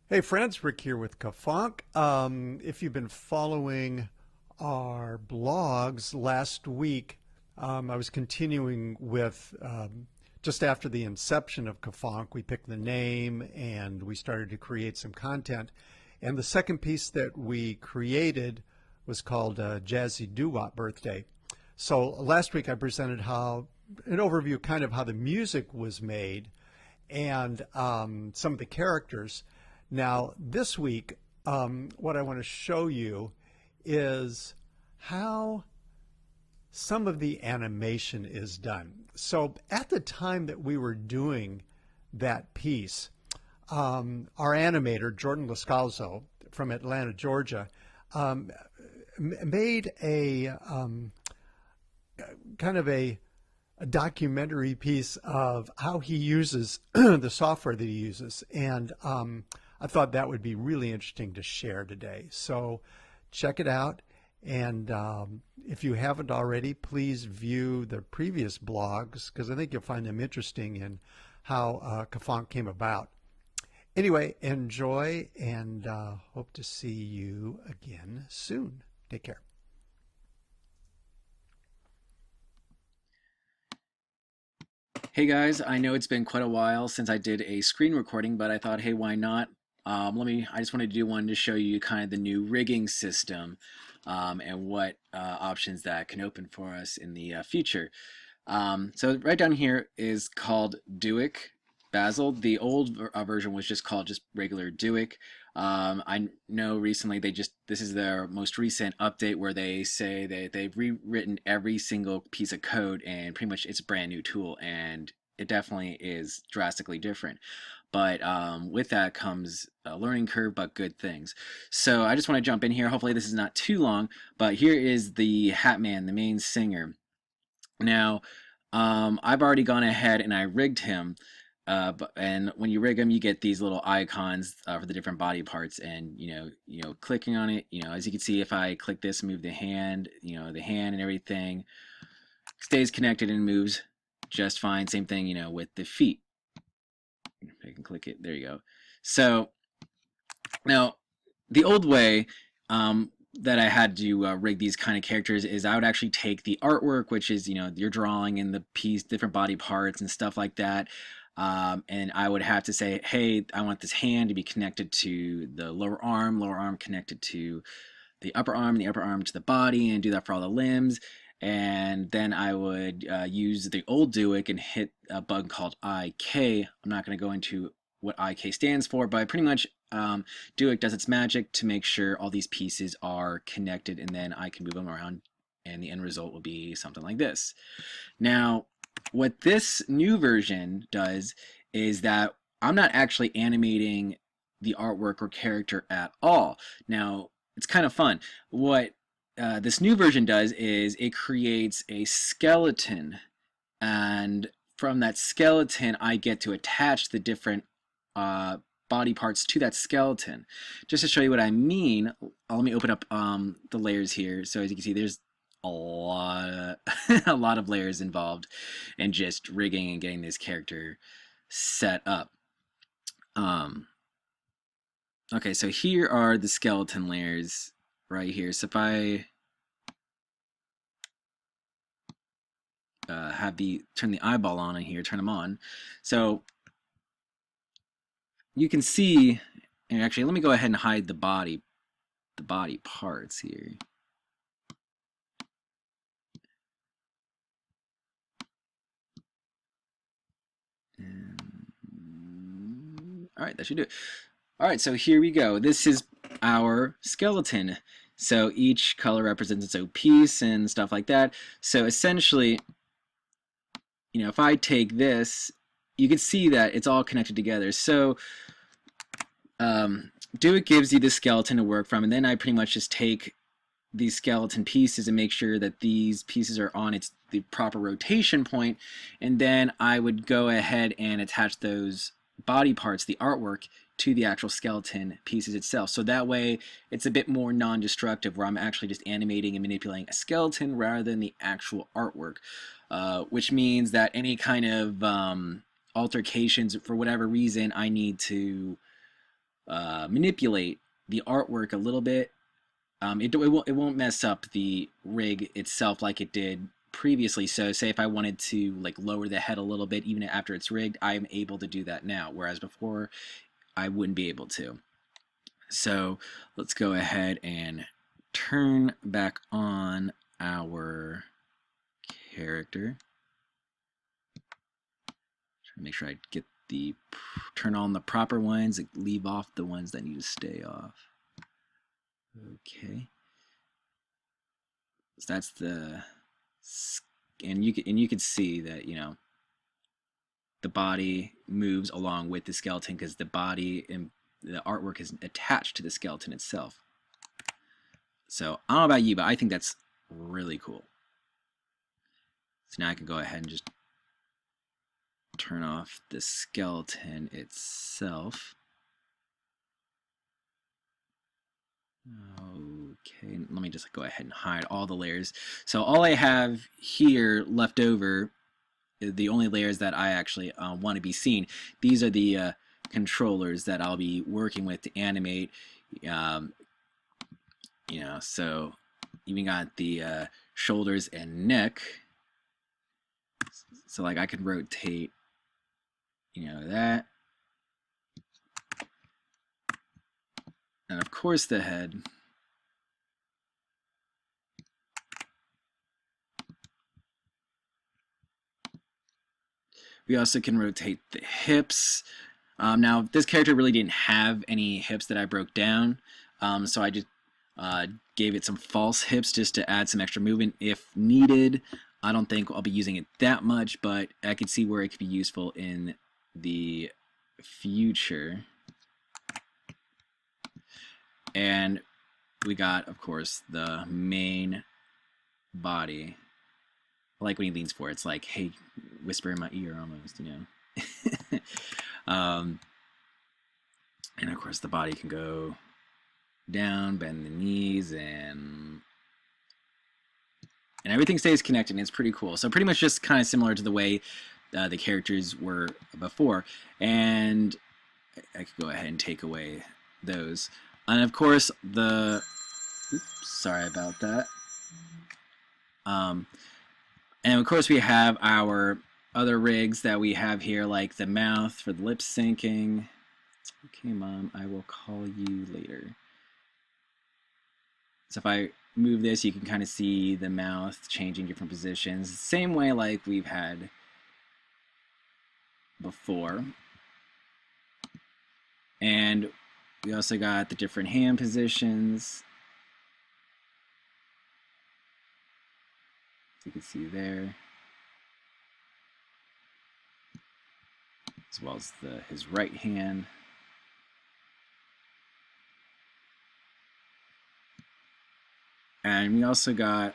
Hey friends, Rick here with Kafonk. If you've been following our blogs last week, I was continuing with just after the inception of Kafonk, we picked the name and we started to create some content. And the second piece that we created was called Jazzy Doo Wop Birthday. So last week I presented an overview kind of how the music was made and some of the characters. Now, this week, what I want to show you is how some of the animation is done. So, at the time that we were doing that piece, our animator, Jordan Lascalzo from Atlanta, Georgia, um, made a kind of a documentary piece of how he uses the software that he uses. And I thought that would be really interesting to share today. So check it out. And if you haven't already, please view the previous blogs because I think you'll find them interesting in how Kafonk came about. Anyway, enjoy and hope to see you again soon. Take care. Hey guys, I know it's been quite a while since I did a screen recording, but I thought, hey, why not? I just wanted to do one to show you kind of the new rigging system and what options that can open for us in the future. So right down here is called Duick Basil. The old version was just called just regular Duick. I know recently this is their most recent update where they say that they've rewritten every single piece of code and pretty much it's a brand new tool and it definitely is drastically different. But with that comes a learning curve, but good things. So I just want to jump in here. Hopefully this is not too long, but here is the Hat Man, the main singer. Now, I've already gone ahead and I rigged him. And when you rig him, you get these little icons for the different body parts, and clicking on it, as you can see, if I click this, move the hand, the hand and everything stays connected and moves just fine. Same thing, with the feet. I can click it. There you go. So now, the old way that I had to rig these kind of characters is I would actually take the artwork, which is you're drawing in the piece, different body parts and stuff like that. And I would have to say, hey, I want this hand to be connected to the lower arm connected to the upper arm, and the upper arm to the body, and do that for all the limbs. And then I would use the old Duick and hit a button called IK. I'm not going to go into what IK stands for, but pretty much Duick does its magic to make sure all these pieces are connected, and then I can move them around, and the end result will be something like this. Now, what this new version does is that I'm not actually animating the artwork or character at all. Now, it's kind of fun. What this new version does is it creates a skeleton, and from that skeleton, I get to attach the different body parts to that skeleton. Just to show you what I mean, let me open up the layers here. So as you can see, there's a lot, a lot of layers involved in just rigging and getting this character set up. Okay, so here are the skeleton layers right here. So if I turn the eyeball on in here, turn them on, so you can see, and actually let me go ahead and hide the body parts here. All right, that should do it. All right, so here we go. This is our skeleton. So each color represents its own piece and stuff like that. So essentially, if I take this, you can see that it's all connected together. So Duick gives you the skeleton to work from, and then I pretty much just take these skeleton pieces and make sure that these pieces are on the proper rotation point, and then I would go ahead and attach those body parts, the artwork, to the actual skeleton pieces itself. So that way it's a bit more non-destructive, where I'm actually just animating and manipulating a skeleton rather than the actual artwork, which means that any kind of altercations, for whatever reason, I need to manipulate the artwork a little bit. It won't mess up the rig itself like it did previously. So say if I wanted to like lower the head a little bit even after it's rigged, I am able to do that now, whereas before I wouldn't be able to. So let's go ahead and turn back on our character. Try to make sure I get the turn on the proper ones, leave off the ones that need to stay off. Okay. So that's the, and you can see that, you know, the body moves along with the skeleton because the body and the artwork is attached to the skeleton itself. So I don't know about you, but I think that's really cool. So now I can go ahead and just turn off the skeleton itself. Okay, let me just go ahead and hide all the layers. So all I have here left over, the only layers that I actually want to be seen, these are the controllers that I'll be working with to animate. You know, so even got the shoulders and neck. So like I can rotate, you know, that. And of course the head. We also can rotate the hips. Now, this character really didn't have any hips that I broke down, so I just gave it some false hips just to add some extra movement if needed. I don't think I'll be using it that much, but I can see where it could be useful in the future. And we got, of course, the main body. I like when he leans forward. It's like, hey, whisper in my ear almost, you know. And of course the body can go down, bend the knees, and everything stays connected, and it's pretty cool. So pretty much just kind of similar to the way the characters were before. And I could go ahead and take away those. And of course the, oops, sorry about that. And of course we have our other rigs that we have here, like the mouth for the lip syncing. Okay, Mom, I will call you later. So if I move this, you can kind of see the mouth changing different positions. Same way like we've had before. And we also got the different hand positions. You can see there, as well as his right hand. And we also got,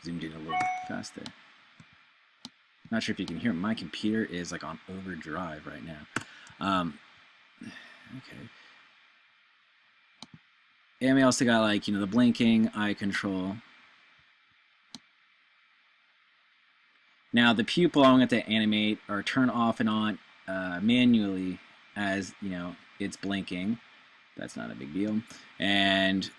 zoomed in a little bit faster. Not sure if you can hear, my computer is like on overdrive right now. Okay. And we also got, like, you know, the blinking, eye control. Now the pupil I'm going to animate or turn off and on manually as, you know, it's blinking. That's not a big deal. And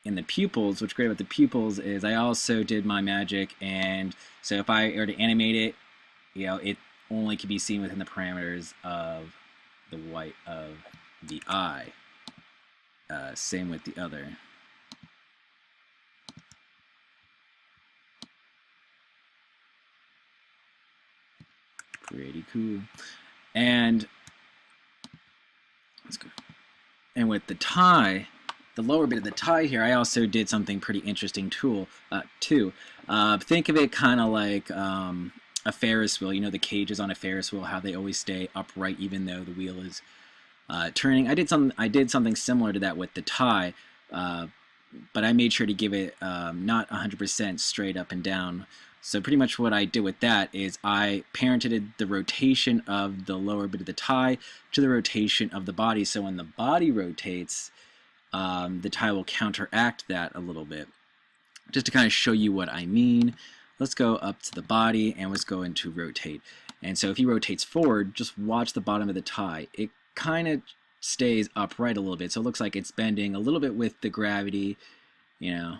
in the pupils, what's great about the pupils is I also did my magic, and so if I were to animate it, you know, it only can be seen within the parameters of the white of the eye. Same with the other. Pretty cool. And let's go. And with the tie, the lower bit of the tie here, I also did something pretty interesting too. Think of it kind of like a Ferris wheel. You know, the cages on a Ferris wheel, how they always stay upright even though the wheel is turning. I did something similar to that with the tie, but I made sure to give it not 100% straight up and down. So pretty much what I did with that is I parented the rotation of the lower bit of the tie to the rotation of the body. So when the body rotates, the tie will counteract that a little bit. Just to kind of show you what I mean, let's go up to the body and let's go into rotate. And so if he rotates forward, just watch the bottom of the tie. It kind of stays upright a little bit. So it looks like it's bending a little bit with the gravity, you know,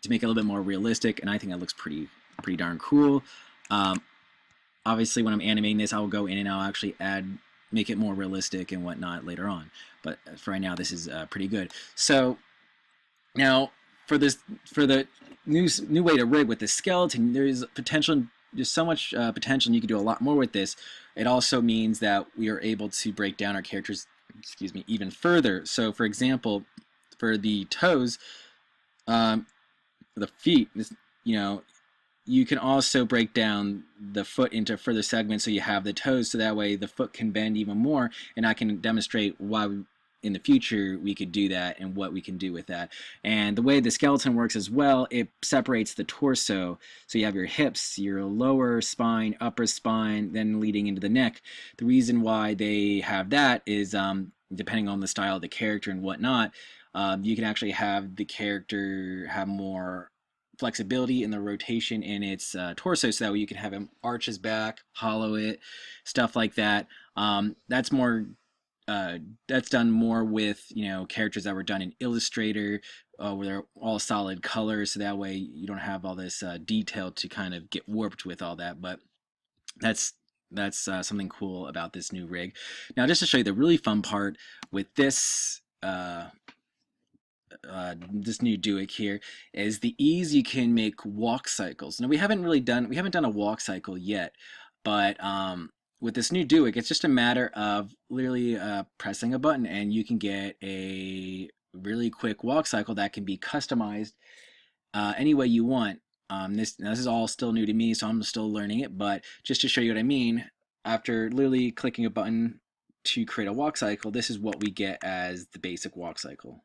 to make it a little bit more realistic. And I think that looks pretty darn cool. Um, Obviously, when I'm animating this, I will go in and I'll actually make it more realistic and whatnot later on. But for right now, this is pretty good. So now for the new way to rig with the skeleton, there's potential. There's so much potential, and you can do a lot more with this. It also means that we are able to break down our characters, excuse me, even further. So, for example, for the toes, um, the feet, you know, you can also break down the foot into further segments so you have the toes, so that way the foot can bend even more, and I can demonstrate why in the future we could do that and what we can do with that. And the way the skeleton works as well, it separates the torso, so you have your hips, your lower spine, upper spine, then leading into the neck. The reason why they have that is depending on the style of the character and whatnot, you can actually have the character have more flexibility in the rotation in its torso, so that way you can have him arch his back, hollow it, stuff like that. That's more that's done more with, you know, characters that were done in Illustrator, where they're all solid colors, so that way you don't have all this detail to kind of get warped with all that. But that's something cool about this new rig. Now, just to show you the really fun part with this this new Duick here is the ease you can make walk cycles. Now we haven't done a walk cycle yet, but with this new Duick, it's just a matter of literally pressing a button and you can get a really quick walk cycle that can be customized any way you want. This is all still new to me, so I'm still learning it, but just to show you what I mean, after literally clicking a button to create a walk cycle, this is what we get as the basic walk cycle.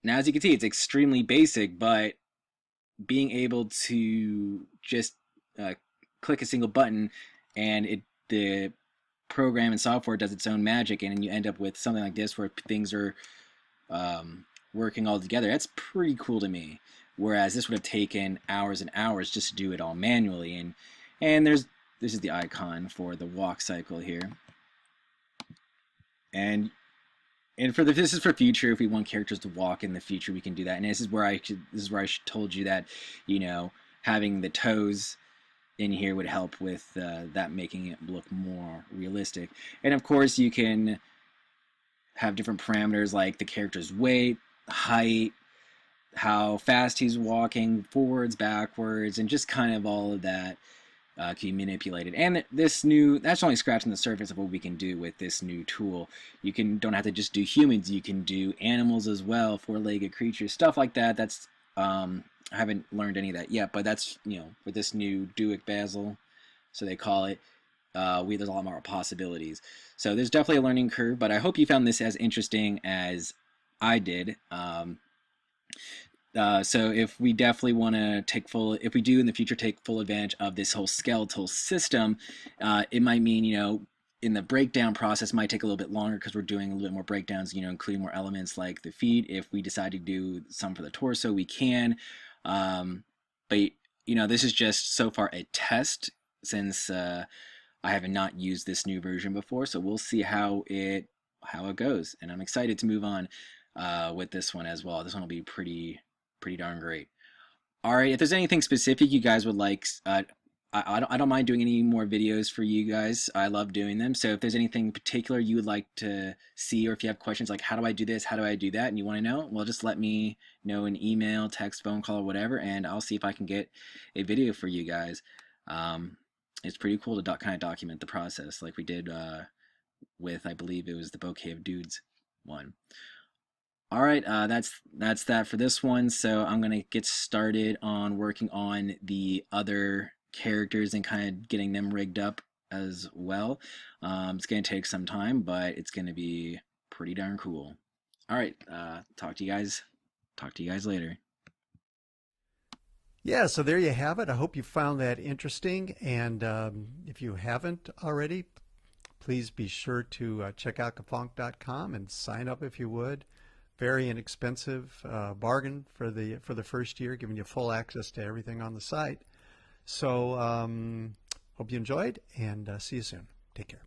Now, as you can see, it's extremely basic, but being able to just click a single button and the program and software does its own magic, and you end up with something like this where things are working all together. That's pretty cool to me. Whereas this would have taken hours and hours just to do it all manually. And this is the icon for the walk cycle here. And this is for future. If we want characters to walk in the future, we can do that. And this is where I told you that, you know, having the toes in here would help with that, making it look more realistic. And of course, you can have different parameters like the character's weight, height, how fast he's walking, forwards, backwards, and just kind of all of that can be manipulated. And that's only scratching the surface of what we can do with this new tool. You don't have to just do humans, you can do animals as well, four-legged creatures, stuff like that. That's I haven't learned any of that yet, but that's, you know, with this new Duick Basil, so they call it, there's a lot more possibilities. So there's definitely a learning curve, but I hope you found this as interesting as I did. So if we definitely want to if we do in the future take full advantage of this whole skeletal system, it might mean, you know, in the breakdown process might take a little bit longer because we're doing a little bit more breakdowns, you know, including more elements like the feet. If we decide to do some for the torso, we can. But, you know, this is just so far a test, since I have not used this new version before, so we'll see how it goes. And I'm excited to move on with this one as well. This one will be pretty darn great. All right, if there's anything specific you guys would like, I don't mind doing any more videos for you guys. I love doing them. So if there's anything particular you would like to see, or if you have questions like how do I do this, how do I do that, and you want to know, well, just let me know in email, text, phone call, or whatever, and I'll see if I can get a video for you guys. It's pretty cool to kind of document the process like we did with, I believe it was the Bouquet of Dudes one. All right, that's that for this one. So I'm gonna get started on working on the other characters and kind of getting them rigged up as well. It's gonna take some time, but it's gonna be pretty darn cool. All right, talk to you guys later. Yeah, so there you have it. I hope you found that interesting. And if you haven't already, please be sure to check out kafonk.com and sign up if you would. Very inexpensive bargain for the first year, giving you full access to everything on the site. So hope you enjoyed, and see you soon. Take care.